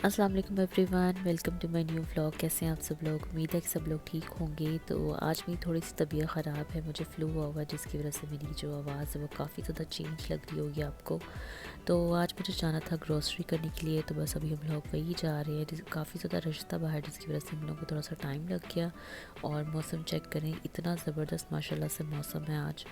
अस्सलाम वालेकुम everyone, welcome to my new vlog. कैसे हैं आप सब लोग? उम्मीद है कि सब लोग ठीक होंगे। तो आज मेरी थोड़ी सी तबीयत ख़राब है, मुझे फ़्लू हुआ हुआ है, जिसकी वजह से मेरी जो आवाज़ है वो काफ़ी ज़्यादा चेंज लग रही होगी आपको। तो आज मुझे जाना था ग्रोसरी करने के लिए, तो बस अभी हम लोग वही जा रहे हैं। काफ़ी ज़्यादा रश था बाहर, जिसकी वजह से हम लोग को थोड़ा सा टाइम लग गया। और मौसम चेक करें, इतना ज़बरदस्त माशाल्लाह से मौसम है आज।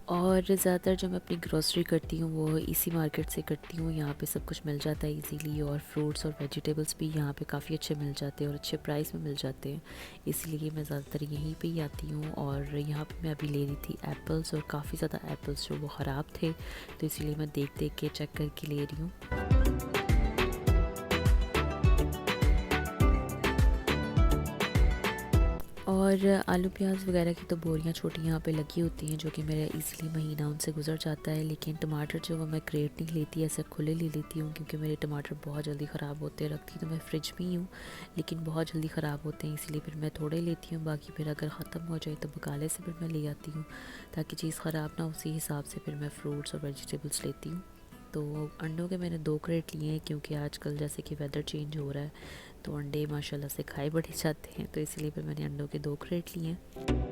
और ज़्यादातर जो मैं अपनी ग्रोसरी करती हूँ वो इसी मार्केट से करती हूँ। यहाँ पे सब कुछ मिल जाता है इजीली, और फ्रूट्स और वेजिटेबल्स भी यहाँ पे काफ़ी अच्छे मिल जाते हैं और अच्छे प्राइस में मिल जाते हैं। इसलिए मैं ज़्यादातर यहीं पे ही आती हूँ। और यहाँ पे मैं अभी ले रही थी एप्पल्स, और काफ़ी ज़्यादा एप्पल्स जो वो ख़राब थे, तो इसलिए मैं देख देख के चेक करके ले रही हूँ। और आलू प्याज वगैरह की तो बोरियां छोटी यहाँ पे लगी होती हैं, जो कि मेरा इजीली महीना उनसे गुजर जाता है। लेकिन टमाटर जो मैं क्रेट नहीं लेती, ऐसे खुले ले लेती हूँ, क्योंकि मेरे टमाटर बहुत जल्दी ख़राब होते हैं। रखती तो मैं फ्रिज में ही हूँ, लेकिन बहुत जल्दी ख़राब होते हैं, इसलिए फिर मैं थोड़े लेती हूँ। बाकी फिर अगर ख़त्म हो जाए तो बकाले से फिर मैं ले आती हूँ, ताकि चीज़ ख़राब ना, उसी हिसाब से फिर मैं फ्रूट्स और वेजिटेबल्स लेती हूँ। तो अंडों के मैंने 2 क्रेट लिए हैं, क्योंकि आजकल जैसे कि वेदर चेंज हो रहा है, तो अंडे माशाल्लाह से खाए बड़े जाते हैं, तो इसलिए फिर मैंने अंडों के 2 क्रेट लिए हैं।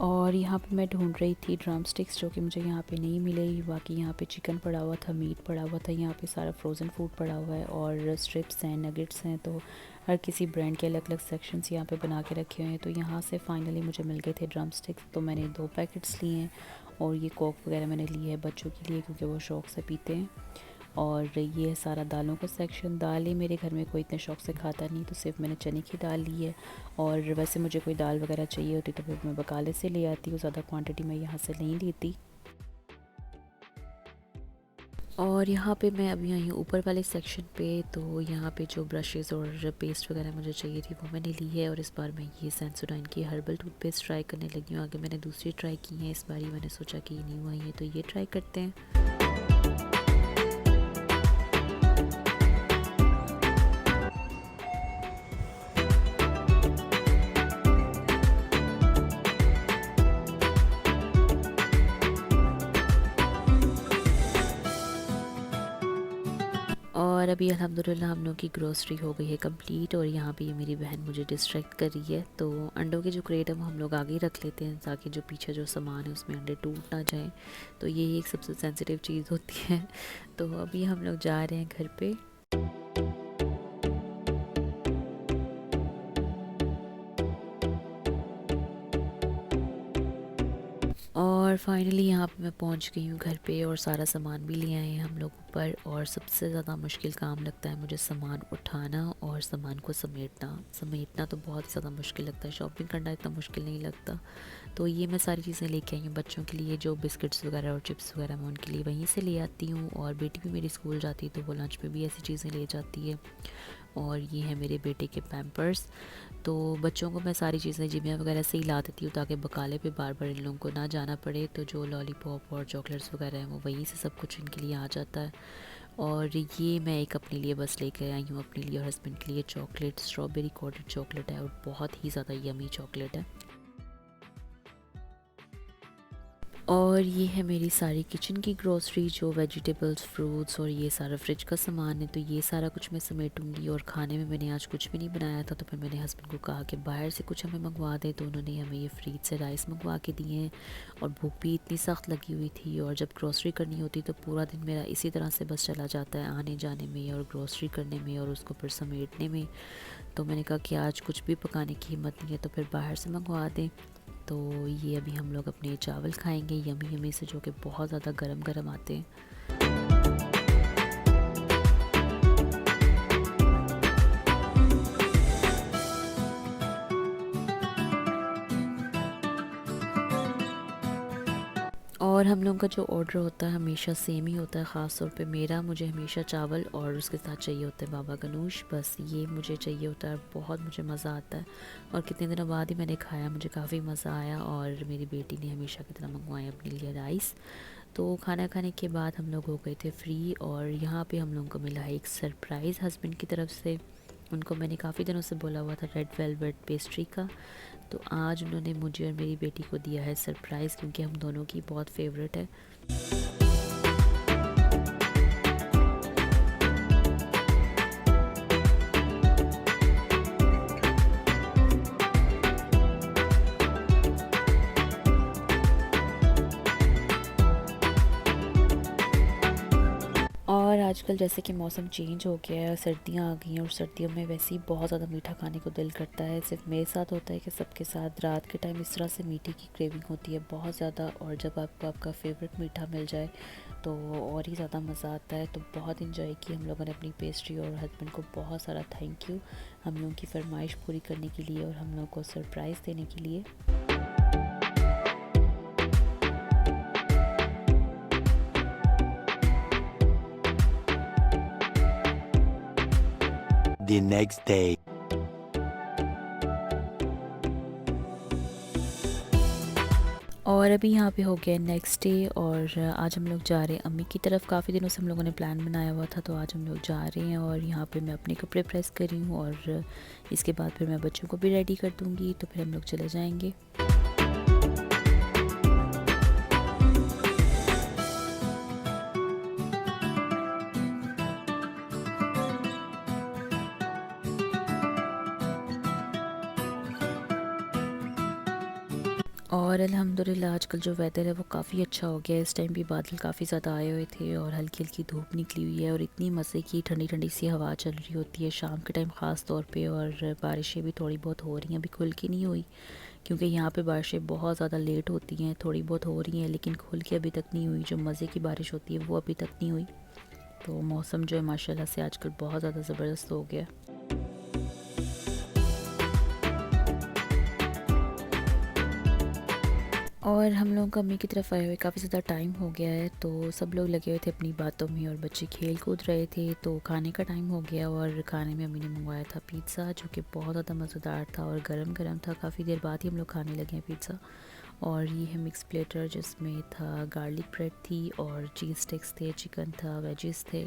और यहाँ पे मैं ढूंढ रही थी ड्रम स्टिक्स, जो कि मुझे यहाँ पे नहीं मिले। बाकी यहाँ पे चिकन पड़ा हुआ था, मीट पड़ा हुआ था, यहाँ पे सारा फ्रोज़न फूड पड़ा हुआ है, और स्ट्रिप्स हैं, नगेट्स हैं। तो हर किसी ब्रांड के अलग अलग सेक्शंस यहाँ पे बना के रखे हुए हैं। तो यहाँ से फाइनली मुझे मिल गए थे ड्रम स्टिक्स, तो मैंने 2 पैकेट्स लिए हैं। और ये कोक वगैरह मैंने ली है बच्चों के लिए, क्योंकि वो शौक़ से पीते हैं। और ये है सारा दालों का सेक्शन। दालें मेरे घर में कोई इतने शौक़ से खाता नहीं, तो सिर्फ मैंने चने की दाल ली है। और वैसे मुझे कोई दाल वगैरह चाहिए होती तो फिर मैं बकाले से ले आती हूँ, ज़्यादा क्वांटिटी में यहाँ से नहीं लेती। और यहाँ पे मैं अभी आई हूँ ऊपर वाले सेक्शन पे। तो यहाँ पे जो ब्रशेज़ और पेस्ट वगैरह मुझे चाहिए थी वो मैंने ली है। और इस बार मैं ये सेंसोडाइन की हर्बल टूथपेस्ट ट्राई करने लगी हूँ। आगे मैंने दूसरी ट्राई की है, इस बार ही मैंने सोचा कि ये न्यू आई है तो ये ट्राई करते हैं। और अभी अल्हम्दुलिल्लाह हम लोग की ग्रोसरी हो गई है कंप्लीट। और यहाँ पे ये मेरी बहन मुझे डिस्ट्रैक्ट कर रही है। तो अंडों के जो क्रेट है वो हम लोग आगे ही रख लेते हैं, ताकि जो पीछे जो सामान है उसमें अंडे टूट ना जाए। तो ये एक सबसे सेंसिटिव चीज़ होती है। तो अभी हम लोग जा रहे हैं घर पे। और फाइनली यहाँ पे मैं पहुँच गई हूँ घर पे, और सारा सामान भी ले आए हैं हम लोग ऊपर। और सबसे ज़्यादा मुश्किल काम लगता है मुझे सामान उठाना और सामान को समेटना। समेटना तो बहुत ही ज़्यादा मुश्किल लगता है, शॉपिंग करना इतना मुश्किल नहीं लगता। तो ये मैं सारी चीज़ें लेके आई हूँ बच्चों के लिए, जो बिस्किट्स वगैरह और चिप्स वगैरह मैं उनके लिए वहीं से ले आती हूँ। और बेटी भी मेरी स्कूल जाती है, तो वो लंच में भी ऐसी चीज़ें ले जाती है। और ये है मेरे बेटे के पैम्पर्स। तो बच्चों को मैं सारी चीज़ें जिमिया वगैरह से ही ला देती हूँ, ताकि बकाले पे बार बार इन लोगों को ना जाना पड़े। तो जो लॉलीपॉप और चॉकलेट्स वगैरह हैं वो वहीं से सब कुछ इनके लिए आ जाता है। और ये मैं एक अपने लिए बस लेकर आई हूँ, अपने लिए और हस्बैंड के लिए चॉकलेट। स्ट्रॉबेरी कोटेड चॉकलेट है, और बहुत ही ज़्यादा यमी चॉकलेट है। और ये है मेरी सारी किचन की ग्रोसरी, जो वेजिटेबल्स, फ्रूट्स और ये सारा फ्रिज का सामान है। तो ये सारा कुछ मैं समेटूंगी। और खाने में मैंने आज कुछ भी नहीं बनाया था, तो फिर मैंने हस्बैंड को कहा कि बाहर से कुछ हमें मंगवा दें। तो उन्होंने हमें ये फ्रिज से राइस मंगवा के दिए हैं। और भूख भी इतनी सख्त लगी हुई थी, और जब ग्रोसरी करनी होती तो पूरा दिन मेरा इसी तरह से बस चला जाता है, आने जाने में और ग्रोसरी करने में और उसको फिर समेटने में। तो मैंने कहा कि आज कुछ भी पकाने की हिम्मत नहीं है, तो फिर बाहर से मंगवा दें। तो ये अभी हम लोग अपने चावल खाएंगे यमी यमी से, जो कि बहुत ज़्यादा गरम गरम आते हैं। और हम लोगों का जो ऑर्डर होता है हमेशा सेम ही होता है, ख़ास तौर पे मेरा, मुझे हमेशा चावल और उसके साथ चाहिए होता है बाबा गनूश, बस ये मुझे चाहिए होता है। बहुत मुझे मज़ा आता है और कितने दिनों बाद ही मैंने खाया, मुझे काफ़ी मज़ा आया। और मेरी बेटी ने हमेशा की तरह मंगवाया अपने लिए राइस। तो खाना खाने के बाद हम लोग हो गए थे फ्री और यहाँ पे हम लोगों को मिला है एक सरप्राइज़ हस्बैंड की तरफ से। उनको मैंने काफ़ी दिनों से बोला हुआ था रेड वेलवेट पेस्ट्री का, तो आज उन्होंने मुझे और मेरी बेटी को दिया है सरप्राइज़, क्योंकि हम दोनों की बहुत फेवरेट है। और आजकल जैसे कि मौसम चेंज हो गया है, सर्दियाँ आ गई हैं और सर्दियों में वैसे ही बहुत ज़्यादा मीठा खाने को दिल करता है। सिर्फ मेरे साथ होता है कि सबके साथ रात के टाइम इस तरह से मीठे की क्रेविंग होती है बहुत ज़्यादा, और जब आपको आपका फेवरेट मीठा मिल जाए तो और ही ज़्यादा मज़ा आता है। तो बहुत इन्जॉय की हम लोगों ने अपनी पेस्ट्री, और हस्बैंड को बहुत सारा थैंक यू हम लोगों की फरमाइश पूरी करने के लिए और हम लोगों को सरप्राइज़ देने के लिए। The next day. और अभी यहाँ पे हो गया नेक्स्ट डे और आज हम लोग जा रहे हैं अम्मी की तरफ। काफ़ी दिनों से हम लोगों ने प्लान बनाया हुआ था, तो आज हम लोग जा रहे हैं। और यहाँ पे मैं अपने कपड़े प्रेस कर रही हूँ और इसके बाद फिर मैं बच्चों को भी रेडी कर दूँगी, तो फिर हम लोग चले जाएंगे। और अल्हम्दुलिल्लाह आजकल जो वेदर है वो काफ़ी अच्छा हो गया है। इस टाइम भी बादल काफ़ी ज़्यादा आए हुए थे और हल्की हल्की धूप निकली हुई है और इतनी मज़े की ठंडी ठंडी सी हवा चल रही होती है शाम के टाइम ख़ास तौर पे। और बारिशें भी थोड़ी बहुत हो रही हैं, अभी खुल के नहीं हुई क्योंकि यहाँ पे बारिशें बहुत ज़्यादा लेट होती हैं। थोड़ी बहुत हो रही हैं लेकिन खुल के अभी तक नहीं हुई। जो मज़े की बारिश होती है वो अभी तक नहीं हुई। तो मौसम जो है माशाल्लाह से आजकल बहुत ज़्यादा ज़बरदस्त हो गया। और हम लोग अम्मी की तरफ आए हुए काफ़ी ज़्यादा टाइम हो गया है, तो सब लोग लगे हुए थे अपनी बातों में और बच्चे खेल कूद रहे थे। तो खाने का टाइम हो गया और खाने में अम्मी ने मंगवाया था पिज़्ज़ा, जो कि बहुत ज़्यादा मज़ेदार था और गरम गरम था। काफ़ी देर बाद ही हम लोग खाने लगे हैं पिज़्ज़ा। और ये है मिक्स प्लेटर जिसमें था गार्लिक ब्रेड थी और चीज़ स्टिक्स थे, चिकन था, वेजिस थे।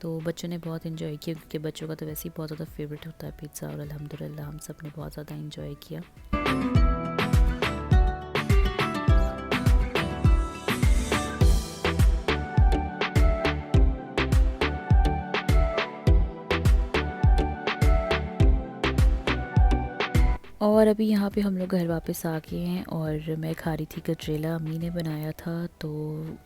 तो बच्चों ने बहुत इन्जॉय किया क्योंकि बच्चों का तो वैसे ही बहुत ज़्यादा फेवरेट होता है पिज़्ज़ा। और अल्हम्दुलिल्लाह हम सब ने बहुत ज़्यादा इन्जॉय किया। और अभी यहाँ पे हम लोग घर वापस आ गए हैं और मैं खा रही थी गजरेला, अम्मी ने बनाया था। तो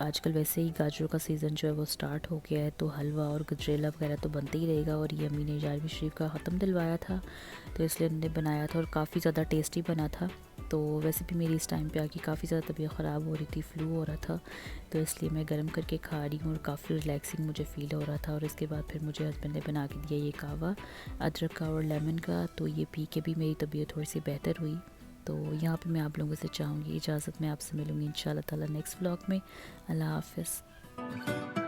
आजकल वैसे ही गाजरों का सीज़न जो है वो स्टार्ट हो गया है, तो हलवा और गजरेला वगैरह तो बनते ही रहेगा। और ये अम्मी ने 11वीं शरीफ का ख़त्म दिलवाया था तो इसलिए उन्होंने बनाया था और काफ़ी ज़्यादा टेस्टी बना था। तो वैसे भी मेरी इस टाइम पे आके काफ़ी ज़्यादा तबीयत ख़राब हो रही थी, फ्लू हो रहा था, तो इसलिए मैं गर्म करके खा रही हूँ और काफ़ी रिलैक्सिंग मुझे फ़ील हो रहा था। और इसके बाद फिर मुझे हस्बैंड ने बना के दिया ये कहवा अदरक का और लेमन का, तो ये पी के भी मेरी तबीयत थोड़ी सी बेहतर हुई। तो यहाँ पे मैं आप लोगों से चाहूँगी इजाज़त, मैं आपसे मिलूँगी इंशाल्लाह ताला नेक्स्ट व्लॉग में। अल्लाह हाफ़िज़।